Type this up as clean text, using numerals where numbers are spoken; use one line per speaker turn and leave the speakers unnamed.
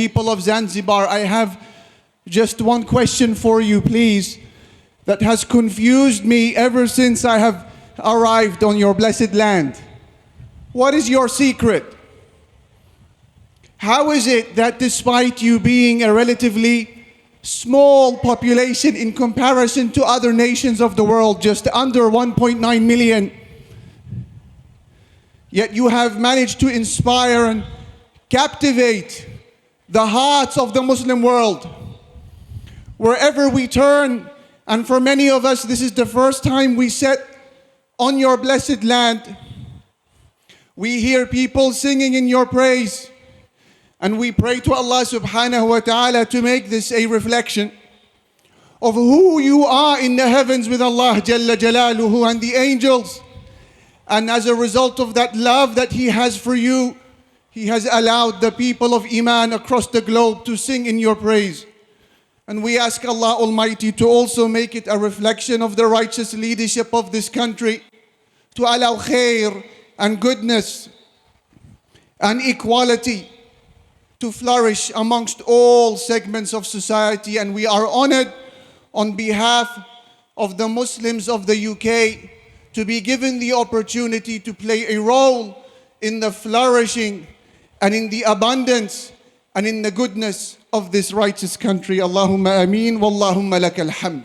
people of Zanzibar, I have just one question for you, please, that has confused me ever since I have arrived on your blessed land. What is your secret? How is it that despite you being a relatively small population in comparison to other nations of the world, just under 1.9 million, yet you have managed to inspire and captivate the hearts of the Muslim world? Wherever we turn, and for many of us, this is the first time we set on your blessed land, we hear people singing in your praise. And we pray to Allah subhanahu wa ta'ala to make this a reflection of who you are in the heavens with Allah Jalla Jalaluhu and the angels. And as a result of that love that He has for you, He has allowed the people of Iman across the globe to sing in your praise. And we ask Allah Almighty to also make it a reflection of the righteous leadership of this country, to allow khair and goodness and equality to flourish amongst all segments of society. And we are honored on behalf of the Muslims of the UK to be given the opportunity to play a role in the flourishing and in the abundance and in the goodness of this righteous country. Allahumma ameen, wallahumma lakal hamd.